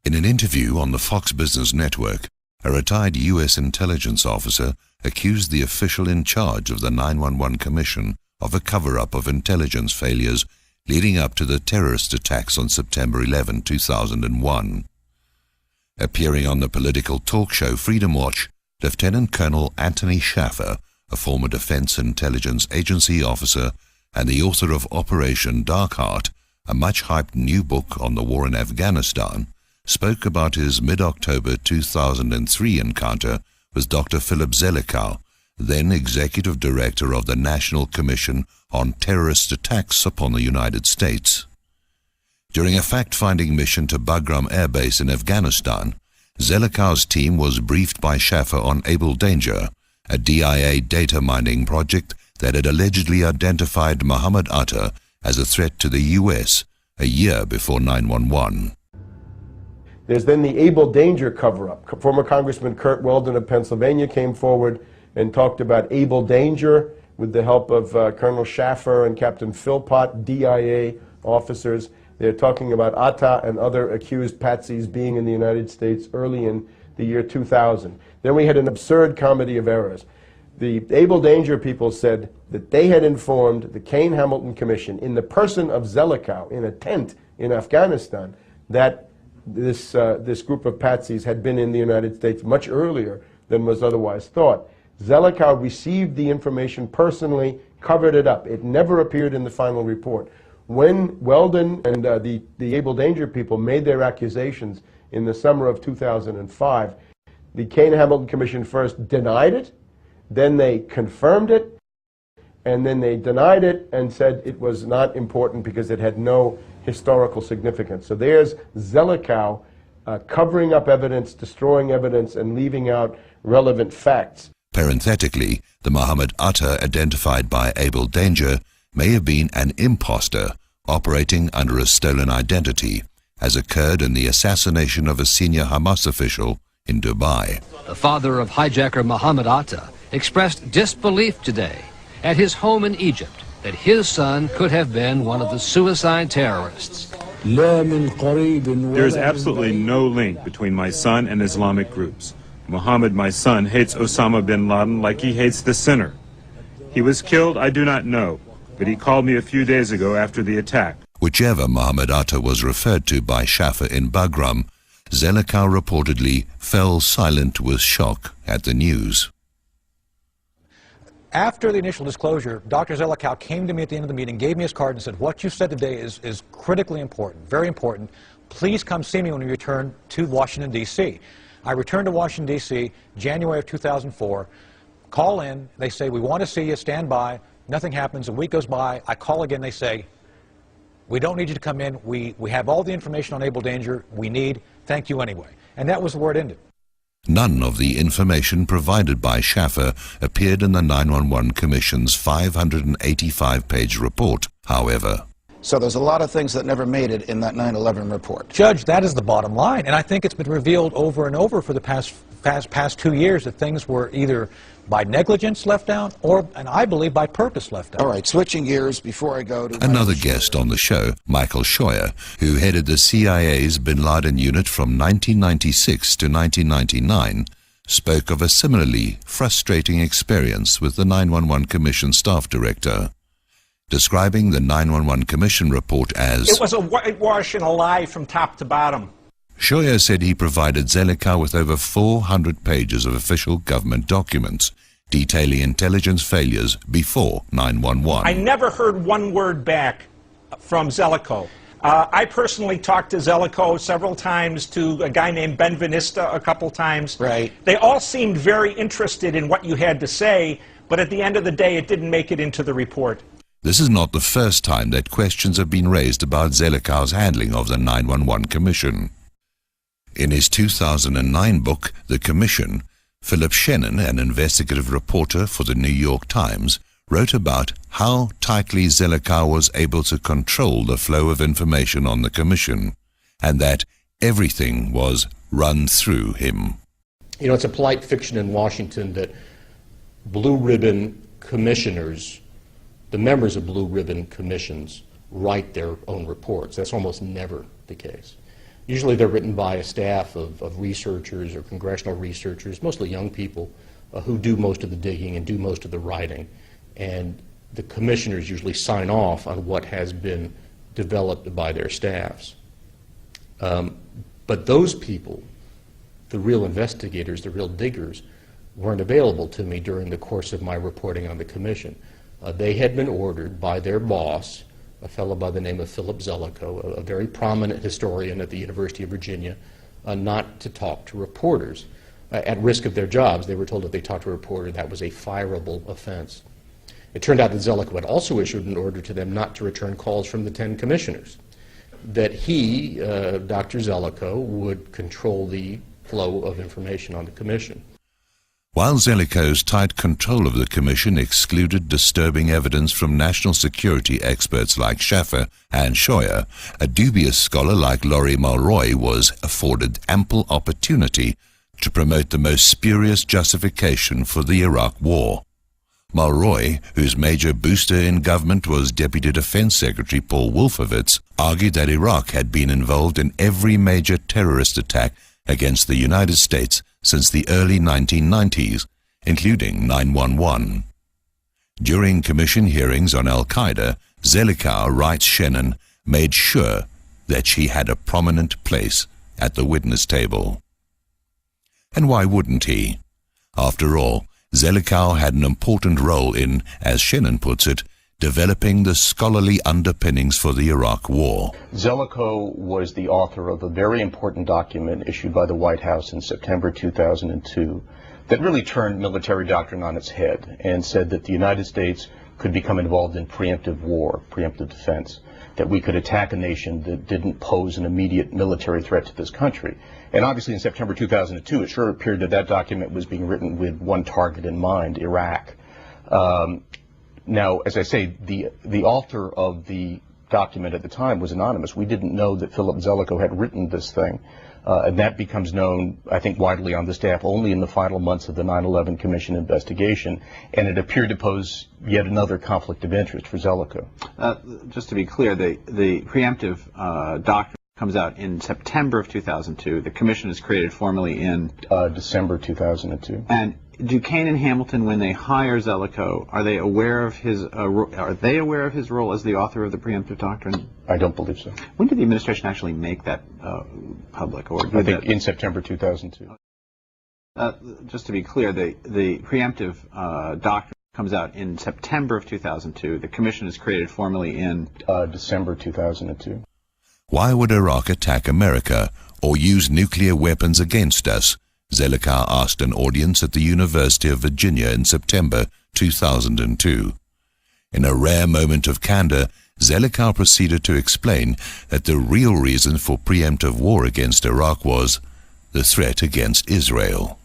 In an interview on the Fox Business Network, a retired U.S. intelligence officer accused the official in charge of the 911 Commission of a cover-up of intelligence failures leading up to the terrorist attacks on September 11, 2001. Appearing on the political talk show Freedom Watch, Lieutenant Colonel Anthony Shaffer, a former Defense Intelligence Agency officer and the author of Operation Darkheart, a much-hyped new book on the war in Afghanistan, spoke about his mid-October 2003 encounter with Dr. Philip Zelikows, then Executive Director of the National Commission on Terrorist Attacks upon the United States. During a fact-finding mission to Bagram Air Base in Afghanistan, Zelikows' team was briefed by Shaffer on Able Danger, a DIA data mining project that had allegedly identified Mohammed Atta as a threat to the U.S. a year before 9/11. There's then the Able Danger cover-up. Former Congressman Kurt Weldon of Pennsylvania came forward and talked about Able Danger with the help of Colonel Shaffer and Captain Philpott, DIA officers. They're talking about Atta and other accused patsies being in the United States early in the year 2000. Then we had an absurd comedy of errors. The Able Danger people said that they had informed the Kane-Hamilton Commission in the person of Zelikows in a tent in Afghanistan that this group of patsies had been in the United States much earlier than was otherwise thought. Zelikows received the information personally, covered it up. It never appeared in the final report. When Weldon and the Able Danger people made their accusations in the summer of 2005, the Kane-Hamilton Commission first denied it, then they confirmed it, and then they denied it and said it was not important because it had no historical significance. So there's Zelikows covering up evidence, destroying evidence, and leaving out relevant facts. Parenthetically, the Mohammed Atta identified by Able Danger may have been an imposter operating under a stolen identity, as occurred in the assassination of a senior Hamas official in Dubai. The father of hijacker Mohammed Atta expressed disbelief today at his home in Egypt that his son could have been one of the suicide terrorists. There is absolutely no link between my son and Islamic groups. Mohammed, my son, hates Osama bin Laden like he hates the sinner. He was killed, I do not know, but he called me a few days ago after the attack. Whichever Mohammed Atta was referred to by Shaffer in Bagram, Zelikows reportedly fell silent with shock at the news. After the initial disclosure, Dr. Zelikows came to me at the end of the meeting, gave me his card and said, what you said today is critically important, very important. Please come see me when you return to Washington, D.C. I returned to Washington, D.C. January of 2004, call in, they say, we want to see you, stand by, nothing happens, a week goes by, I call again, they say, we don't need you to come in, we have all the information on Able Danger we need, thank you anyway. And that was where it ended. None of the information provided by Shaffer appeared in the 911 Commission's 585-page report, however. So there's a lot of things that never made it in that 9/11 report. Judge, that is the bottom line, and I think it's been revealed over and over for the past 2 years that things were either by negligence left out or, and I believe, by purpose left out. All right, switching gears before I go to... Another guest on the show, Michael Scheuer, who headed the CIA's Bin Laden unit from 1996 to 1999, spoke of a similarly frustrating experience with the 911 Commission staff director, describing the 911 Commission report as... It was a whitewash and a lie from top to bottom. Scheuer said he provided Zelikows with over 400 pages of official government documents detailing intelligence failures before 9/11. I never heard one word back from Zelikows. I personally talked to Zelikows several times, to a guy named Ben Venista a couple times. Right. They all seemed very interested in what you had to say, but at the end of the day, it didn't make it into the report. This is not the first time that questions have been raised about Zelikows' handling of the 911 Commission. In his 2009 book, The Commission, Philip Shannon, an investigative reporter for the New York Times, wrote about how tightly Zelikows was able to control the flow of information on the Commission, and that everything was run through him. You know, it's a polite fiction in Washington that blue ribbon commissioners, the members of blue ribbon commissions, write their own reports. That's almost never the case. Usually they're written by a staff of researchers or congressional researchers, mostly young people, who do most of the digging and do most of the writing. And the commissioners usually sign off on what has been developed by their staffs. But those people, the real investigators, the real diggers, weren't available to me during the course of my reporting on the commission. They had been ordered by their boss, a fellow by the name of Philip Zelikows, a very prominent historian at the University of Virginia, not to talk to reporters. At risk of their jobs, they were told if they talked to a reporter, that was a fireable offense. It turned out that Zelikows had also issued an order to them not to return calls from the 10 commissioners, that he, Dr. Zelikows, would control the flow of information on the commission. While Zelikows' tight control of the commission excluded disturbing evidence from national security experts like Schaffer and Scheuer, a dubious scholar like Laurie Mulroy was afforded ample opportunity to promote the most spurious justification for the Iraq War. Mulroy, whose major booster in government was Deputy Defense Secretary Paul Wolfowitz, argued that Iraq had been involved in every major terrorist attack against the United States since the early 1990s, including 9/11. During commission hearings on Al-Qaeda, Zelikows, writes Shannon, made sure that she had a prominent place at the witness table. And why wouldn't he? After all, Zelikows had an important role in, as Shannon puts it, developing the scholarly underpinnings for the Iraq War. Zelikows was the author of a very important document issued by the White House in September 2002 that really turned military doctrine on its head and said that the United States could become involved in preemptive war, preemptive defense, that we could attack a nation that didn't pose an immediate military threat to this country. And obviously in September 2002, it sure appeared that that document was being written with one target in mind, Iraq. Now, as I say, the author of the document at the time was anonymous. We didn't know that Philip Zelikows had written this thing. And that becomes known, I think, widely on the staff only in the final months of the 9/11 Commission investigation. And it appeared to pose yet another conflict of interest for Zelikows. Just to be clear, the preemptive doctrine comes out in September of 2002. The commission is created formally in December 2002. And Duquesne and Hamilton, when they hire Zelikows, are they aware of his role as the author of the preemptive doctrine? I don't believe so. When did the administration actually make that public? Or I think in September 2002. Just to be clear, the preemptive doctrine comes out in September of 2002. The commission is created formally in December 2002. Why would Iraq attack America or use nuclear weapons against us? Zelikows asked an audience at the University of Virginia in September 2002. In a rare moment of candor, Zelikows proceeded to explain that the real reason for preemptive war against Iraq was the threat against Israel.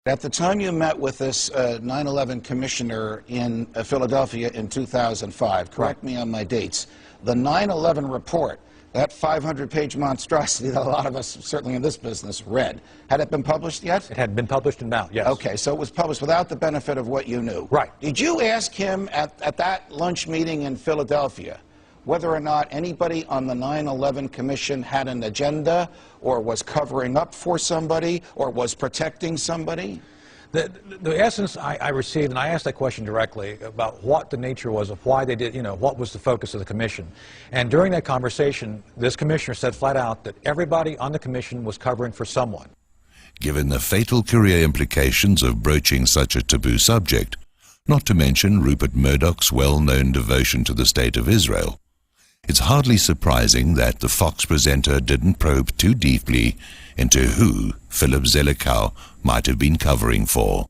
At the time you met with this 9/11 commissioner in Philadelphia in 2005, correct me on my dates, the 9/11 report, that 500-page monstrosity that a lot of us, certainly in this business, read, had it been published yet? It had been published and out, yes. Okay, so it was published without the benefit of what you knew. Right. Did you ask him at that lunch meeting in Philadelphia whether or not anybody on the 9/11 Commission had an agenda or was covering up for somebody or was protecting somebody? The essence I received, and I asked that question directly about what the nature was of why they did, what was the focus of the commission. And during that conversation, this commissioner said flat out that everybody on the commission was covering for someone. Given the fatal career implications of broaching such a taboo subject, not to mention Rupert Murdoch's well-known devotion to the State of Israel, it's hardly surprising that the Fox presenter didn't probe too deeply into who Philip Zelikows might have been covering for.